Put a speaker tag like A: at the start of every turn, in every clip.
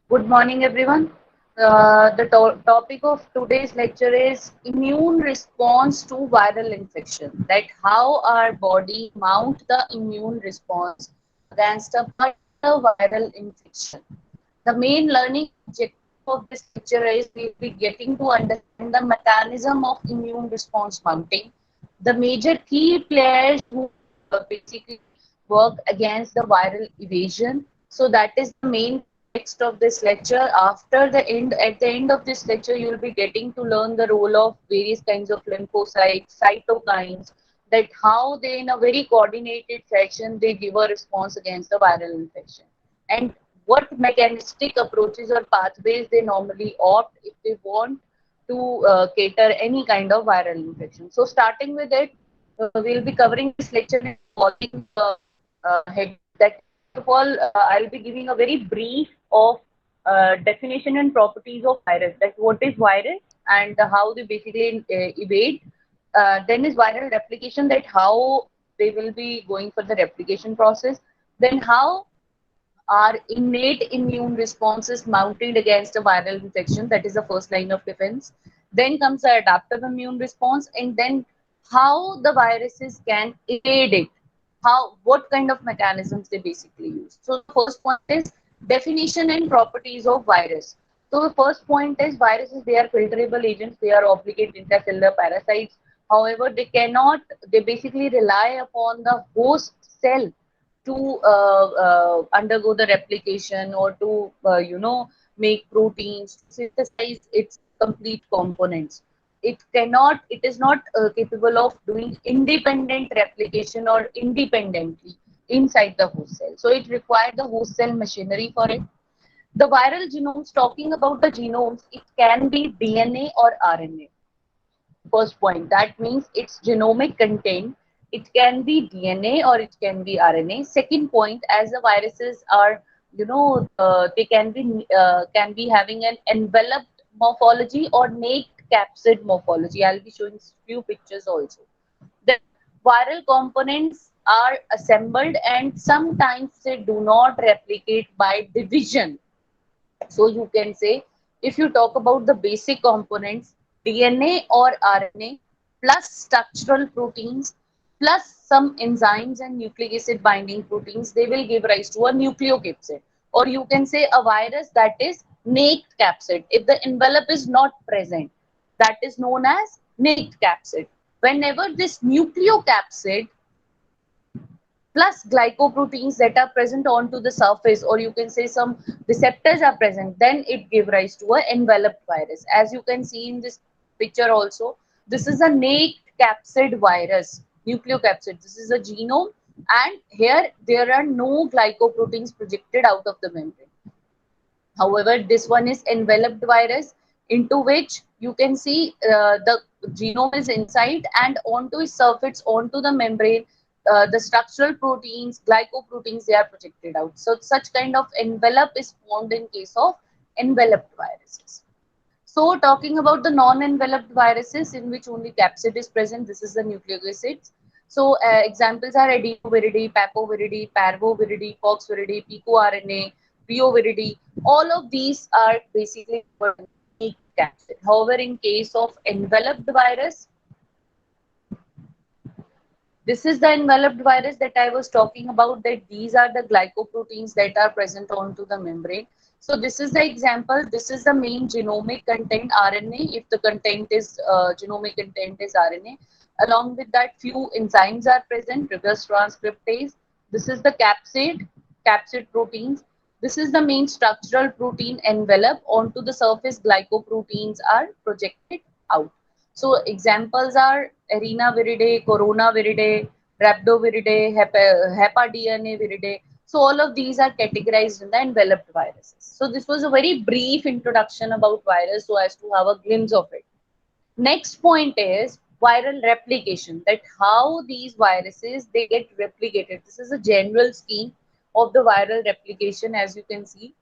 A: Good morning, everyone. The topic of today's lecture is immune response to viral infection. That how our body mount the immune response against a particular viral infection. The main learning objective of this lecture is we'll be getting to understand the mechanism of immune response mounting, the major key players who basically work against the viral evasion. So that is the main context of this lecture. At the end of this lecture, you will be getting to learn the role of various kinds of lymphocytes, cytokines, that how they in a very coordinated fashion they give a response against the viral infection, and what mechanistic approaches or pathways they normally opt if they want to cater any kind of viral infection. So starting with it, we'll be covering this lecture in following head. That first of all, I'll be giving a very brief of definition and properties of virus. That what is virus and how they basically evade. Then is viral replication. That how they will be going for the replication process. Then how our innate immune response is mounted against a viral infection. That is the first line of defense. Then comes the adaptive immune response, and then how the viruses can evade it. How, what kind of mechanisms they basically use. So the first point is definition and properties of virus. So the first point is viruses, they are filterable agents, they are obligate intracellular parasites. However, they basically rely upon the host cell to undergo the replication or to make proteins, synthesize its complete components. It is not capable of doing independent replication or independently inside the host cell, so it requires the host cell machinery for it. The viral genomes, talking about the genomes, it can be DNA or RNA. First point, that means its genomic content, it can be DNA or it can be RNA. Second point, as the viruses are, they can be having an enveloped morphology or naked capsid morphology. I'll be showing few pictures also. The viral components are assembled and sometimes they do not replicate by division. So you can say, if you talk about the basic components, DNA or RNA plus structural proteins plus some enzymes and nucleic acid binding proteins, they will give rise to a nucleocapsid. Or you can say a virus that is naked capsid. If the envelope is not present, that is known as naked capsid. Whenever this nucleocapsid plus glycoproteins that are present onto the surface, or you can say some receptors are present, then it give rise to a enveloped virus. As you can see in this picture also, this is a naked capsid virus, nucleocapsid. This is a genome, and here there are no glycoproteins projected out of the membrane. However, this one is enveloped virus, into which you can see the genome is inside, and onto its surface, onto the membrane, the structural proteins, glycoproteins, they are projected out. So such kind of envelope is formed in case of enveloped viruses. So talking about the non-enveloped viruses in which only capsid is present, this is the nucleic acids. So examples are adenoviridae, papoviridae, parvoviridae, poxviridae, picoRNA, bioviridae. All of these are basically unique capsid. However, in case of enveloped virus, this is the enveloped virus that I was talking about, that these are the glycoproteins that are present onto the membrane. So this is the example. This is the main genomic content, RNA, if the content is genomic content is RNA. Along with that, few enzymes are present, reverse transcriptase. This is the capsid proteins. This is the main structural protein envelope. Onto the surface, glycoproteins are projected out. So examples are Arena viridae, Corona viridae, Rhabdoviridae, HepaDNA viridae. So all of these are categorized in the enveloped viruses. So this was a very brief introduction about virus, so as to have a glimpse of it. Next point is viral replication, that how these viruses they get replicated. This is a general scheme of the viral replication. As you can see,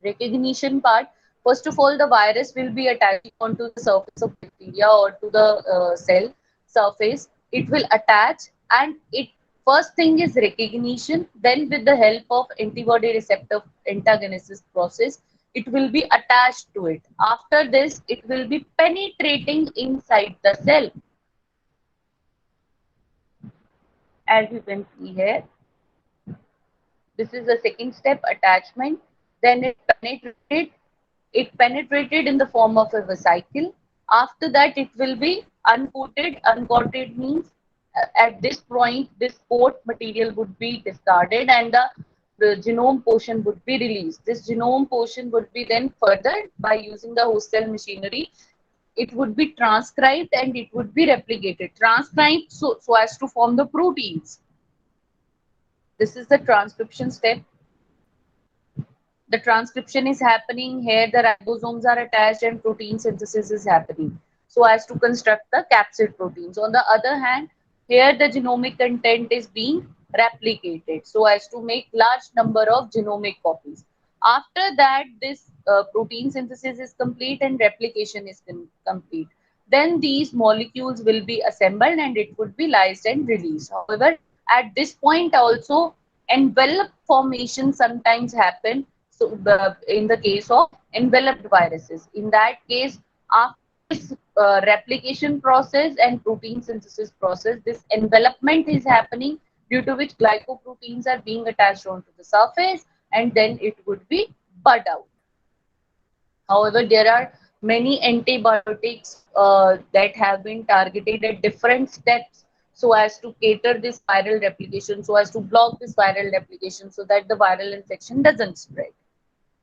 A: recognition part, first of all, the virus will be attaching onto the surface of bacteria or to the cell surface. It will attach, and it First thing is recognition, then with the help of antibody receptor antagonistic process, it will be attached to it. After this, it will be penetrating inside the cell. As you can see here, this is the second step, attachment. Then it penetrated in the form of a vesicle. After that, it will be uncoated. Uncoated means at this point, this coat material would be discarded and the genome portion would be released. This genome portion would be then further by using the host cell machinery. It would be transcribed and it would be replicated. Transcribed so as to form the proteins. This is the transcription step. The transcription is happening here, the ribosomes are attached and protein synthesis is happening so as to construct the capsid proteins. On the other hand, here the genomic content is being replicated so as to make large number of genomic copies. After that, this protein synthesis is complete and replication is complete. Then these molecules will be assembled and it would be lysed and released. However, at this point also envelope formation sometimes happen. So in the case of enveloped viruses, in that case, after this replication process and protein synthesis process, this envelopment is happening, due to which glycoproteins are being attached onto the surface and then it would be bud out. However, there are many antibiotics that have been targeted at different steps so as to cater this viral replication, so as to block this viral replication so that the viral infection doesn't spread.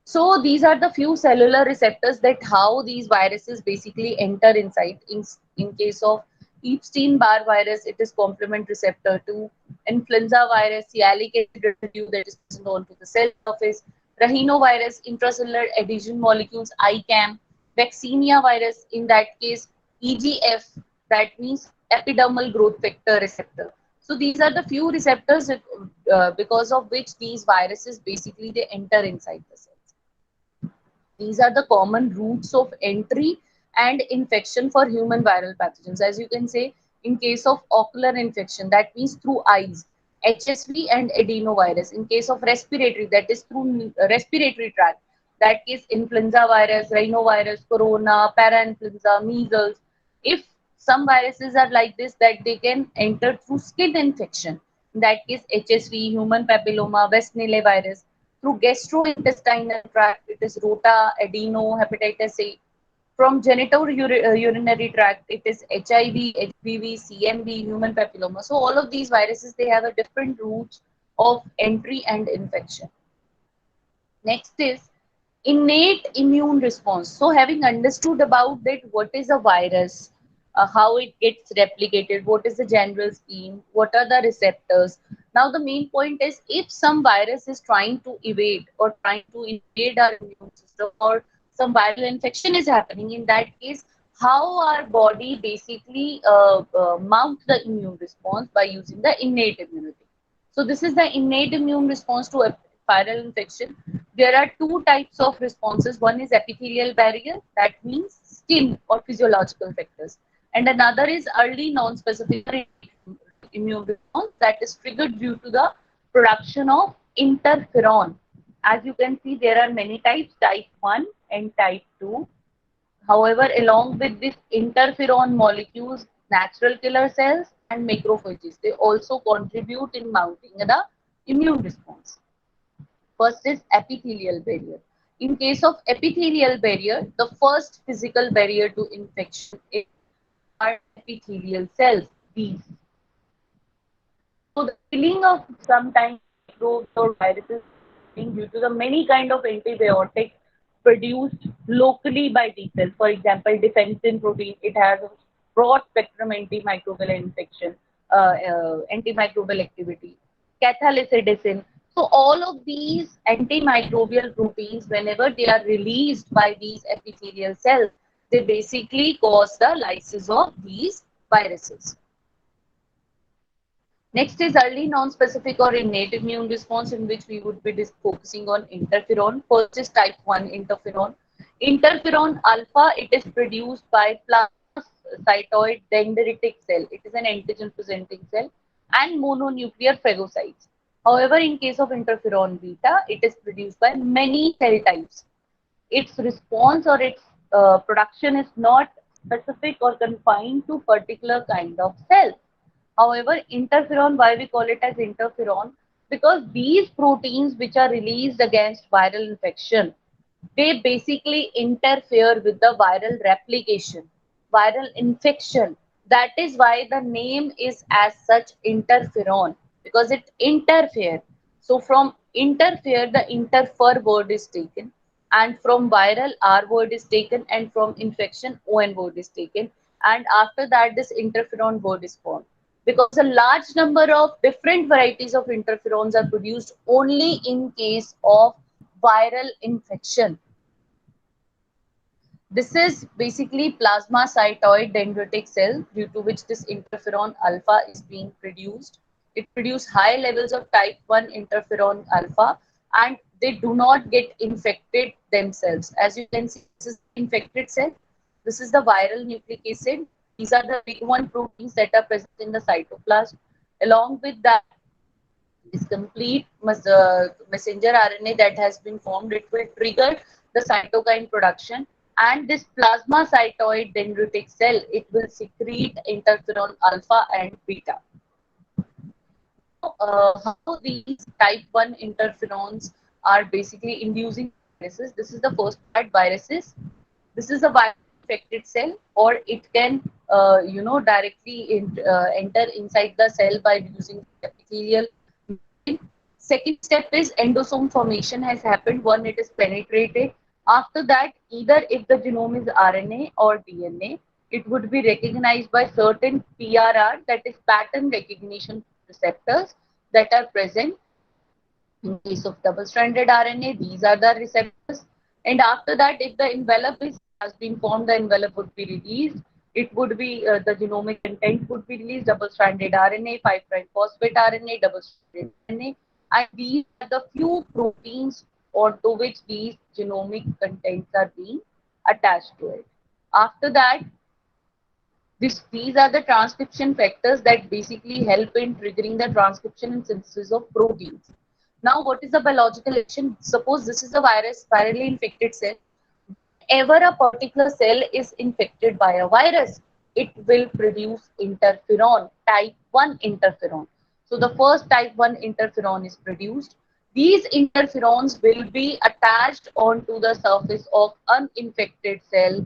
A: So these are the few cellular receptors that how these viruses basically enter inside. In case of Epstein-Barr virus, it is complement receptor 2. Influenza virus, sialic acid residue that is present onto the cell surface. Rhinovirus, intracellular adhesion molecules, ICAM. Vaccinia virus, in that case, EGF, that means epidermal growth factor receptor. So these are the few receptors because of which these viruses basically they enter inside the cell. These are the common routes of entry and infection for human viral pathogens. As you can say, in case of ocular infection, that means through eyes, HSV and adenovirus. In case of respiratory, that is through respiratory tract, that is influenza virus, rhinovirus, corona, parainfluenza, measles. If some viruses are like this, that they can enter through skin infection. In that case, HSV, human papilloma, West Nile virus. Through gastrointestinal tract, it is rota, adeno, hepatitis A. From urinary tract, it is HIV, HBV, CMV, human papilloma. So all of these viruses, they have a different routes of entry and infection. Next is innate immune response. So having understood about that, what is a virus, how it gets replicated, what is the general scheme, what are the receptors. Now the main point is, if some virus is trying to evade or trying to invade our immune system, or some viral infection is happening, in that case, how our body basically mount the immune response by using the innate immunity. So this is the innate immune response to a viral infection. There are two types of responses. One is epithelial barrier, that means skin or physiological factors. And another is early non-specific immune response that is triggered due to the production of interferon. As you can see, there are many types, type 1 and type 2. However, along with this interferon molecules, natural killer cells and macrophages, they also contribute in mounting the immune response. First is epithelial barrier. In case of epithelial barrier, the first physical barrier to infection is our epithelial cells, these. So the killing of sometimes microbes or viruses due to the many kind of antibiotics produced locally by T cells. For example, defensin protein, it has a broad spectrum antimicrobial infection, antimicrobial activity. Cathelicidin. So all of these antimicrobial proteins, whenever they are released by these epithelial cells, they basically cause the lysis of these viruses. Next is early non-specific or innate immune response, in which we would be focusing on interferon. First is type 1 interferon. Interferon alpha, it is produced by plasmacytoid dendritic cell. It is an antigen presenting cell. and mononuclear phagocytes. However, in case of interferon beta, it is produced by many cell types. Its response or its production is not specific or confined to particular kind of cells. However, interferon, why we call it as interferon? Because these proteins which are released against viral infection, they basically interfere with the viral replication, viral infection. That is why the name is as such interferon, because it interfere. So from interfere, the interfer word is taken, and from viral R word is taken, and from infection ON word is taken, and after that this interferon word is formed. Because a large number of different varieties of interferons are produced only in case of viral infection. This is basically plasmacytoid dendritic cell, due to which this interferon alpha is being produced. It produces high levels of type 1 interferon alpha, and they do not get infected themselves. As you can see, this is the infected cell. This is the viral nucleic acid. These are the big one proteins that are present in the cytoplasm. Along with that, this complete messenger RNA that has been formed, it will trigger the cytokine production, and this plasmacytoid dendritic cell, it will secrete interferon alpha and beta. How these type 1 interferons are basically inducing viruses. This is the first part, viruses. This is a viral infected cell, or it can directly enter inside the cell by using epithelial membrane. Second step is endosome formation has happened. One, it is penetrated. After that, either if the genome is RNA or DNA, it would be recognized by certain PRR, that is pattern recognition receptors, that are present. In case of double-stranded RNA, these are the receptors. And after that, if the envelope has been formed, the envelope would be released. It would be the genomic content would be released: double-stranded RNA, 5' phosphate RNA, double-stranded RNA, and these are the few proteins onto which these genomic contents are being attached to it. After that, these are the transcription factors that basically help in triggering the transcription and synthesis of proteins. Now, what is the biological action? Suppose this is a virus, virally infected cell. Whenever a particular cell is infected by a virus, it will produce interferon, type 1 interferon. So the first type 1 interferon is produced. These interferons will be attached onto the surface of uninfected cell,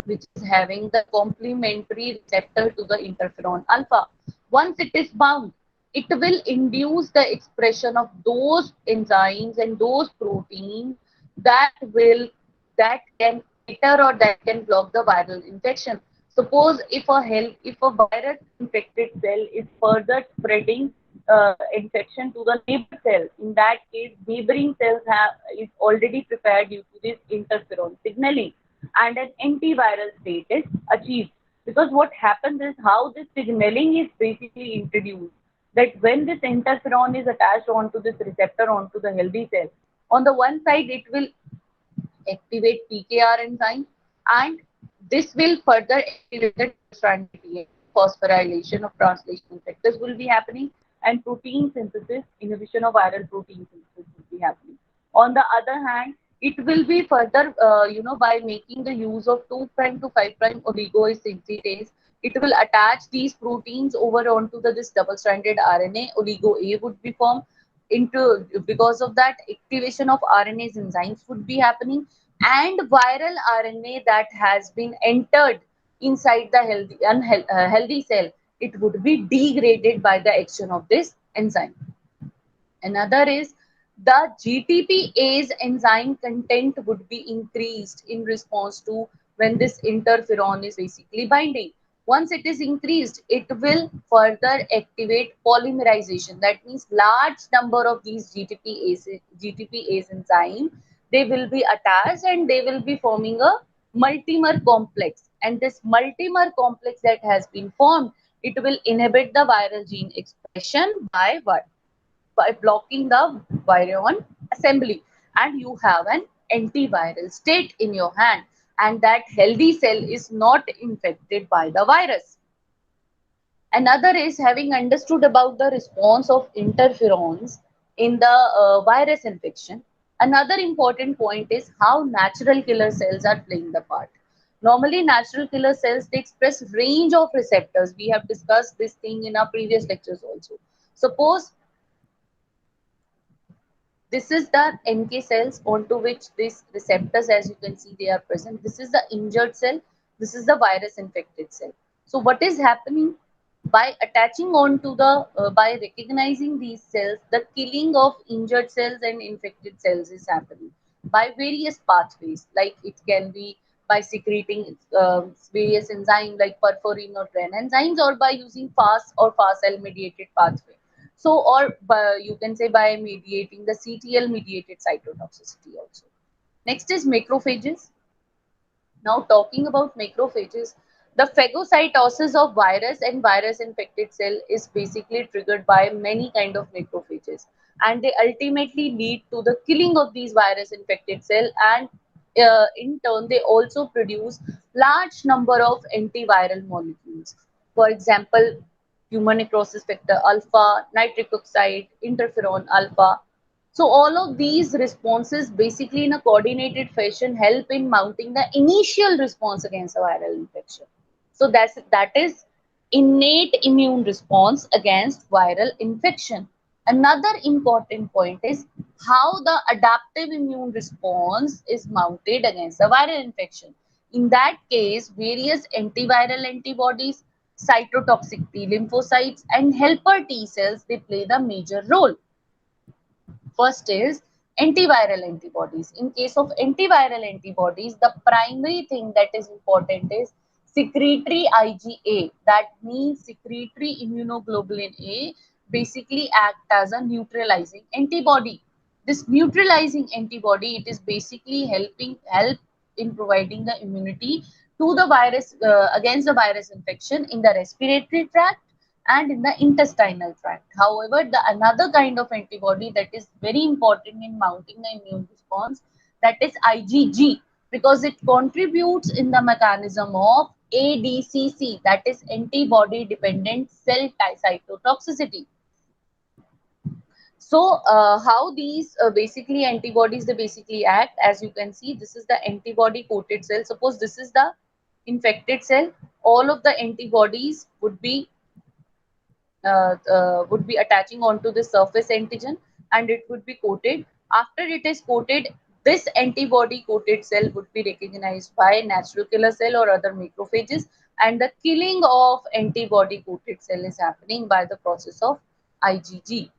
A: which is having the complementary receptor to the interferon alpha. Once it is bound, it will induce the expression of those enzymes and those proteins that will that can cater or that can block the viral infection. Suppose if a virus infected cell is further spreading infection to the neighbor cell, in that case neighboring cells is already prepared due to this interferon signaling, and an antiviral state is achieved. Because what happens is, how this signaling is basically introduced, that when this interferon is attached onto this receptor onto the healthy cell, on the one side it will activate PKR enzyme, and this will further activate the stranded DNA. Phosphorylation of translational factors will be happening, and protein synthesis, inhibition of viral protein synthesis will be happening. On the other hand, it will be further, by making the use of 2' to 5' oligosynthetase, it will attach these proteins over onto this double-stranded RNA. Oligo A would be formed. Because of that, activation of RNase enzymes would be happening, and viral RNA that has been entered inside the healthy cell, it would be degraded by the action of this enzyme. Another is the GTPase enzyme content would be increased in response to when this interferon is basically binding. Once it is increased, it will further activate polymerization. That means large number of these GTPase enzyme, they will be attached and they will be forming a multimer complex. And this multimer complex that has been formed, it will inhibit the viral gene expression by what? By blocking the virion assembly, and you have an antiviral state in your hand, and that healthy cell is not infected by the virus. Another is having understood about the response of interferons in the virus infection. Another important point is how natural killer cells are playing the part. Normally, natural killer cells, they express range of receptors. We have discussed this thing in our previous lectures also. Suppose this is the NK cells onto which these receptors, as you can see, they are present. This is the injured cell. This is the virus infected cell. So what is happening by attaching on to the, by recognizing these cells, the killing of injured cells and infected cells is happening by various pathways. Like it can be by secreting various enzymes like perforin or tren enzymes, or by using FAS or FASL mediated pathway. So, or by, you can say by mediating the CTL mediated cytotoxicity also. Next is macrophages. Now talking about macrophages, the phagocytosis of virus and virus infected cell is basically triggered by many kind of macrophages, and they ultimately lead to the killing of these virus infected cell, and in turn they also produce large number of antiviral molecules. For example, human necrosis factor alpha, nitric oxide, interferon alpha. So all of these responses basically in a coordinated fashion help in mounting the initial response against a viral infection. So that is innate immune response against viral infection. Another important point is how the adaptive immune response is mounted against a viral infection. In that case, various antiviral antibodies, cytotoxic T lymphocytes, and helper T cells, they play the major role. First is antiviral antibodies. In case of antiviral antibodies, the primary thing that is important is secretory IgA. That means secretory immunoglobulin A basically act as a neutralizing antibody. This neutralizing antibody, it is basically help in providing the immunity to the virus, against the virus infection in the respiratory tract and in the intestinal tract. However, the another kind of antibody that is very important in mounting the immune response, that is IgG, because it contributes in the mechanism of ADCC, that is antibody dependent cell cytotoxicity. So how these basically antibodies, they basically act, as you can see, this is the antibody coated cell. Suppose this is the infected cell, all of the antibodies would be attaching onto the surface antigen, and it would be coated. After it is coated, this antibody coated cell would be recognized by natural killer cell or other macrophages, and the killing of antibody coated cell is happening by the process of IgG.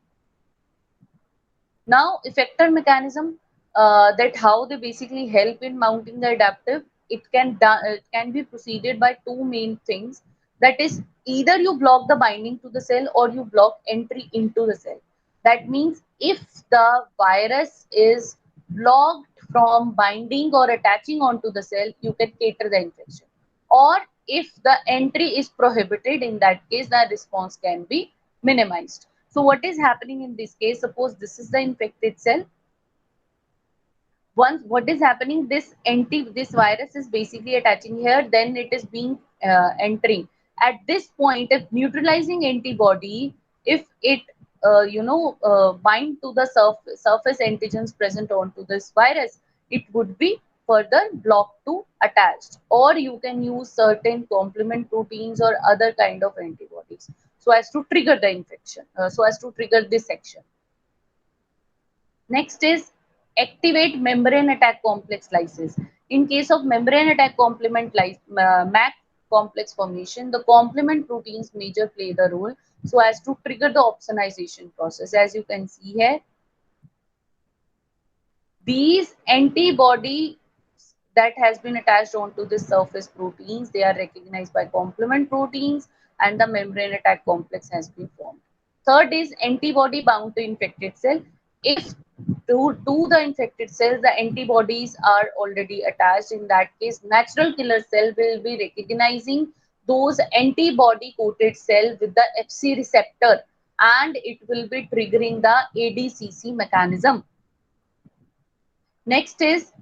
A: Now, effector mechanism, that how they basically help in mounting the adaptive, it can be proceeded by two main things. That is, either you block the binding to the cell or you block entry into the cell. That means if the virus is blocked from binding or attaching onto the cell, you can cater the infection. Or if the entry is prohibited, in that case, the response can be minimized. So what is happening in this case? Suppose this is the infected cell. Once what is happening, this virus is basically attaching here, then it is being entering. At this point, if neutralizing antibody, if it bind to the surface antigens present onto this virus, it would be further blocked to attached. Or you can use certain complement proteins or other kind of antibodies so as to trigger the infection, so as to trigger this section. Next is activate membrane attack complex lysis. In case of membrane attack MAC complex formation, the complement proteins major play the role so as to trigger the opsonization process. As you can see here, these antibody that has been attached onto the surface proteins, they are recognized by complement proteins, and the membrane attack complex has been formed. Third is antibody bound to infected cell. If to the infected cells, the antibodies are already attached, in that case, natural killer cell will be recognizing those antibody coated cell with the Fc receptor, and it will be triggering the ADCC mechanism. Next is,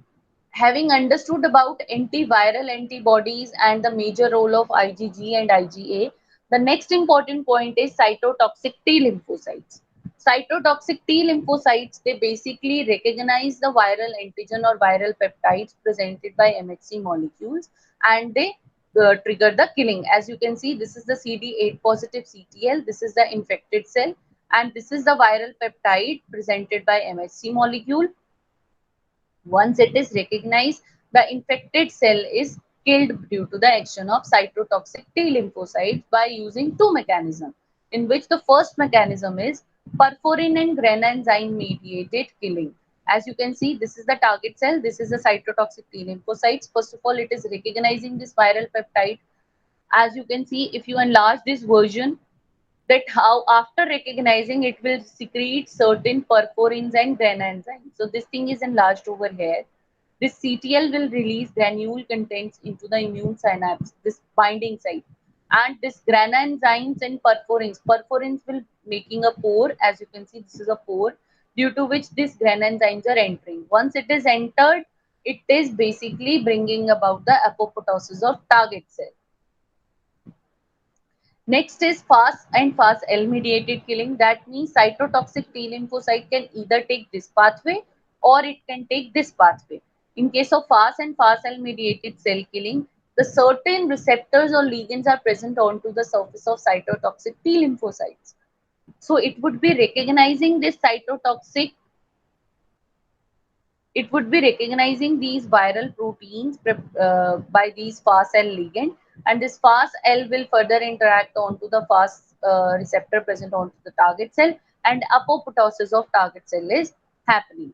A: having understood about antiviral antibodies and the major role of IgG and IgA, The next important point is cytotoxic T lymphocytes. Cytotoxic T lymphocytes, they basically recognize the viral antigen or viral peptides presented by MHC molecules, and they trigger the killing. As you can see, this is the CD8 positive CTL, this is the infected cell, and this is the viral peptide presented by MHC molecule. Once it is recognized, the infected cell is killed due to the action of cytotoxic T lymphocytes by using two mechanisms, in which the first mechanism is perforin and granzyme mediated killing. As you can see, this is the target cell, this is the cytotoxic T lymphocytes. First of all, it is recognizing this viral peptide. As you can see, if you enlarge this version, that how after recognizing it will secrete certain perforins and granzymes. So this thing is enlarged over here. This CTL will release granule contents into the immune synapse, this binding site. And this granzymes and perforins, perforins will making a pore. As you can see, this is a pore due to which these granzymes are entering. Once it is entered, it is basically bringing about the apoptosis of target cell. Next is FAS and FAS-L mediated killing. That means cytotoxic T lymphocyte can either take this pathway or it can take this pathway. In case of FAS and FAS-L mediated cell killing, the certain receptors or ligands are present onto the surface of cytotoxic T lymphocytes. So it would be recognizing this cytotoxic, it would be recognizing these viral proteins by these FAS-L ligand, and this FAS-L will further interact onto the FAS receptor present onto the target cell, and apoptosis of target cell is happening.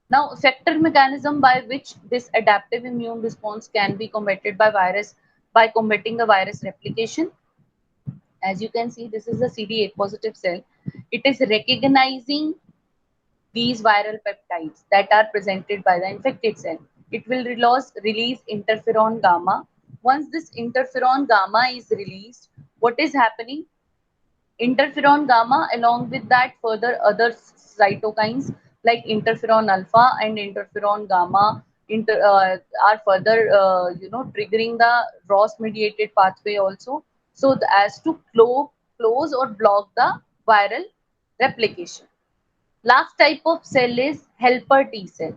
A: Now, effective mechanism by which this adaptive immune response can be combated by virus, by combating the virus replication. As you can see, this is the CD8 positive cell. It is recognizing these viral peptides that are presented by the infected cell. It will release interferon gamma. Once this interferon gamma is released, what is happening? Interferon gamma, along with that further other cytokines like interferon alpha and interferon gamma are further triggering the ROS mediated pathway also, so as to close or block the viral replication. Last type of cell is helper T cell.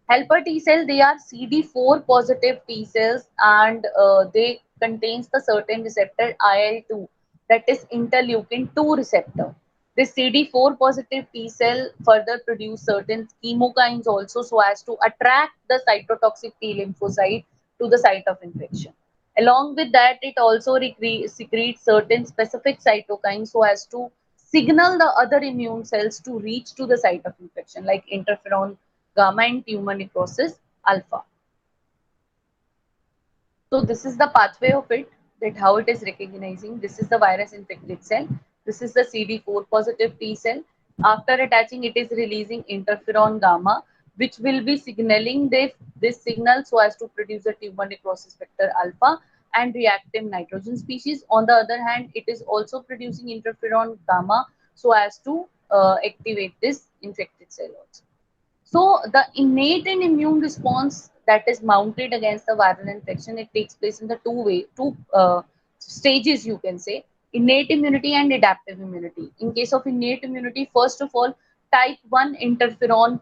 A: Helper T cell, they are CD4 positive T cells, and they contains the certain receptor IL-2, that is interleukin 2 receptor. This CD4 positive T cell further produce certain chemokines also, so as to attract the cytotoxic T lymphocyte to the site of infection. Along with that, it also secretes certain specific cytokines so as to signal the other immune cells to reach to the site of infection, like interferon gamma and tumor necrosis alpha. So this is the pathway of it, that how it is recognizing. This is the virus infected cell. This is the CD4 positive T cell. After attaching, it is releasing interferon gamma, which will be signaling this signal so as to produce a tumor necrosis factor alpha and reactive nitrogen species. On the other hand, it is also producing interferon gamma so as to activate this infected cell also. So the innate and immune response that is mounted against the viral infection, it takes place in the two stages, you can say, innate immunity and adaptive immunity. In case of innate immunity, first of all, type 1 interferon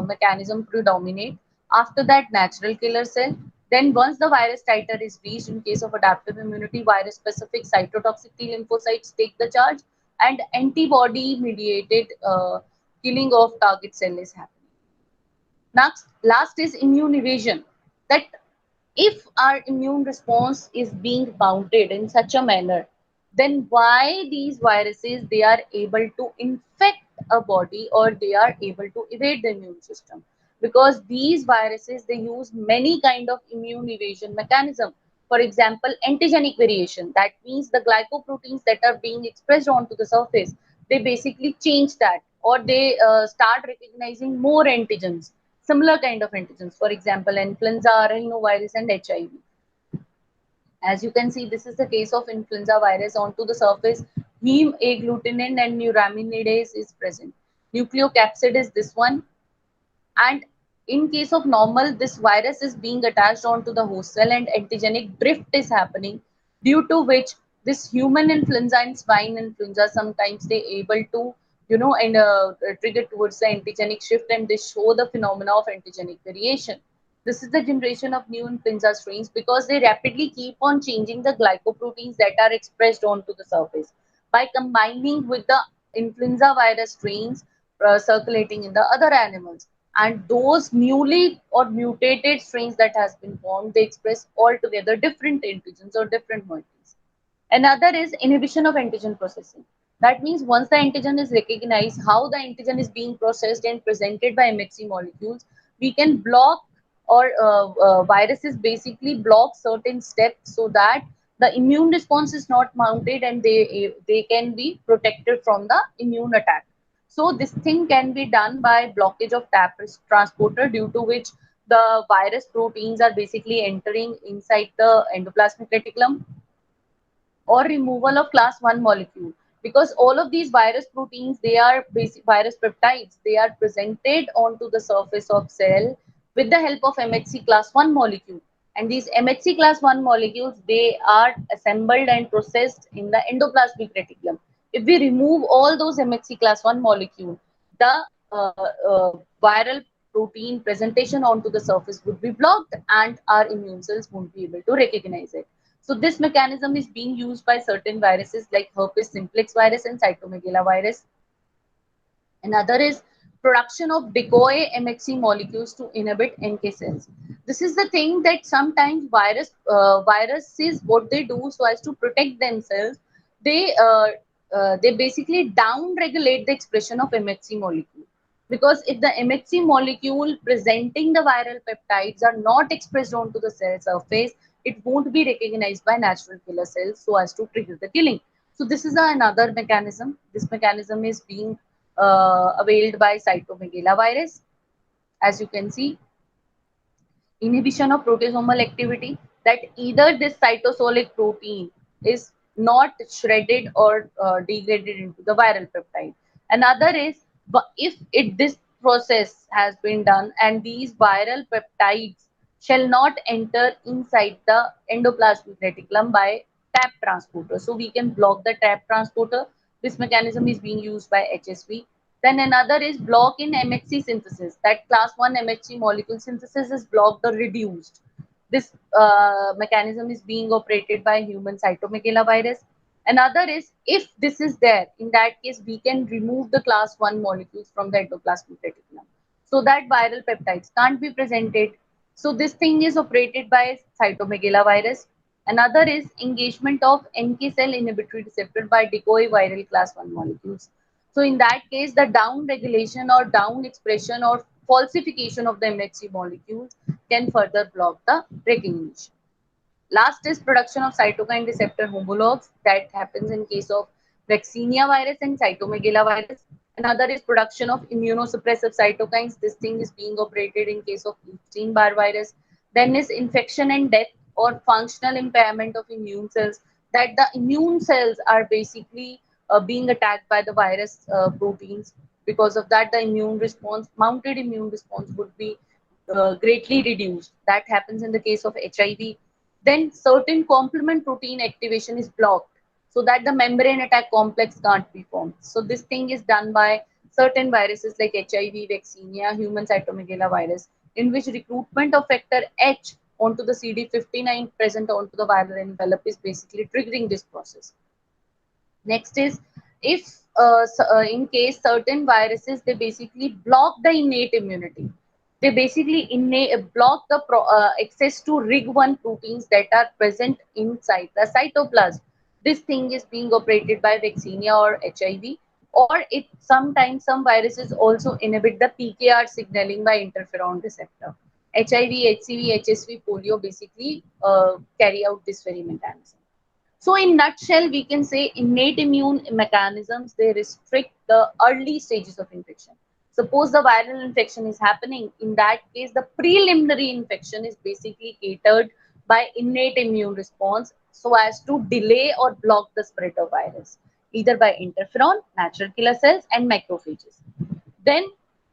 A: mechanism predominate. After that, natural killer cell. Then once the virus titer is reached, in case of adaptive immunity, virus specific cytotoxic T lymphocytes take the charge, and antibody mediated killing of target cell is happening. Next, last is immune evasion. That if our immune response is being mounted in such a manner, then why these viruses, they are able to infect a body or they are able to evade the immune system? Because these viruses, they use many kind of immune evasion mechanism. For example, antigenic variation. That means the glycoproteins that are being expressed onto the surface, they basically change that, or they start recognizing more antigens, similar kind of antigens, for example, influenza, rhinovirus, and HIV. As you can see, this is the case of influenza virus. Onto the surface, heme agglutinin and neuraminidase is present. Nucleocapsid is this one. And in case of normal, this virus is being attached onto the host cell and antigenic drift is happening, due to which This human influenza and swine influenza, sometimes they able to, and trigger towards the antigenic shift, and they show the phenomena of antigenic variation. This is the generation of new influenza strains because they rapidly keep on changing the glycoproteins that are expressed onto the surface by combining with the influenza virus strains circulating in the other animals. And those newly or mutated strains that has been formed, they express altogether different antigens or different moieties. Another is inhibition of antigen processing. That means once the antigen is recognized, how the antigen is being processed and presented by MHC molecules, we can block, or viruses basically block certain steps so that the immune response is not mounted, and they can be protected from the immune attack. So this thing can be done by blockage of TAP transporter, due to which the virus proteins are basically entering inside the endoplasmic reticulum, or removal of class 1 molecule, because all of these virus proteins, they are basic virus peptides, they are presented onto the surface of cell with the help of MHC class 1 molecule, and these MHC class 1 molecules, they are assembled and processed in the endoplasmic reticulum. If we remove all those MHC class 1 molecule, the viral protein presentation onto the surface would be blocked, and our immune cells won't be able to recognize it. So this mechanism is being used by certain viruses like herpes simplex virus and cytomegalovirus. Another is production of decoy MHC molecules to inhibit NK cells. This is the thing that sometimes viruses, what they do so as to protect themselves, they they basically down regulate the expression of MHC molecule. Because if the MHC molecule presenting the viral peptides are not expressed onto the cell surface, it won't be recognized by natural killer cells so as to trigger the killing. So this is another mechanism. This mechanism is being availed by cytomegalovirus. As you can see, inhibition of proteasomal activity, that either this cytosolic protein is not shredded or degraded into the viral peptide. Another is, if this process has been done and these viral peptides shall not enter inside the endoplasmic reticulum by TAP transporter. So we can block the TAP transporter. This mechanism is being used by HSV. Then another is block in MHC synthesis. That class 1 MHC molecule synthesis is blocked or reduced. This mechanism is being operated by human cytomegalovirus. Another is, if this is there, in that case, we can remove the class 1 molecules from the endoplasmic reticulum so that viral peptides can't be presented. So this thing is operated by cytomegalovirus. Another is engagement of NK cell inhibitory receptor by decoy viral class 1 molecules. So in that case, the down regulation or down expression or falsification of the MHC molecules can further block the recognition. Last is production of cytokine receptor homologs, that happens in case of vaccinia virus and cytomegalovirus. Another is production of immunosuppressive cytokines. This thing is being operated in case of Epstein-Barr virus. Then is infection and death or functional impairment of immune cells, that the immune cells are basically being attacked by the virus proteins. Because of that, the immune response, mounted immune response, would be greatly reduced. That happens in the case of HIV. Then certain complement protein activation is blocked so that the membrane attack complex can't be formed. So this thing is done by certain viruses like HIV, vaccinia, human cytomegalovirus, in which recruitment of factor H onto the CD59 present onto the viral envelope is basically triggering this process. Next is, if in case certain viruses, they basically block the innate immunity. They basically block the access to RIG1 proteins that are present inside the cytoplasm. This thing is being operated by vaccinia or HIV, or it sometimes some viruses also inhibit the PKR signaling by interferon receptor. HIV, HCV, HSV, polio basically carry out this very mechanism. So in nutshell, we can say innate immune mechanisms, they restrict the early stages of infection. Suppose the viral infection is happening, in that case, the preliminary infection is basically catered by innate immune response so as to delay or block the spread of virus, either by interferon, natural killer cells, and macrophages. Then,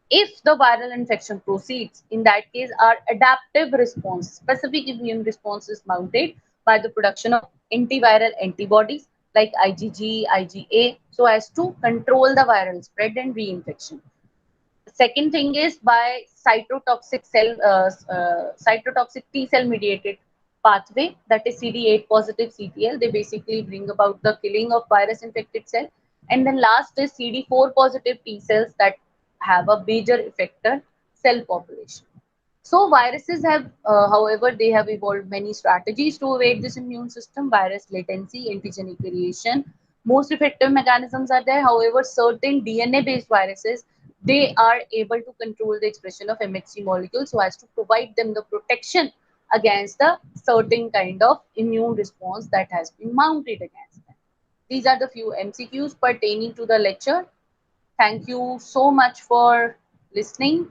A: if the viral infection proceeds, in that case, our adaptive response, specific immune response is mounted by the production of antiviral antibodies like IgG, IgA, so as to control the viral spread and reinfection. Second thing is by cytotoxic T cell mediated pathway, that is CD8 positive CTL. They basically bring about the killing of virus infected cell. And then last is CD4 positive T cells that have a major effector cell population. So viruses have, however, they have evolved many strategies to evade this immune system: virus latency, antigenic variation. Most effective mechanisms are there. However, certain DNA-based viruses, they are able to control the expression of MHC molecules so as to provide them the protection against the certain kind of immune response that has been mounted against them. These are the few MCQs pertaining to the lecture. Thank you so much for listening.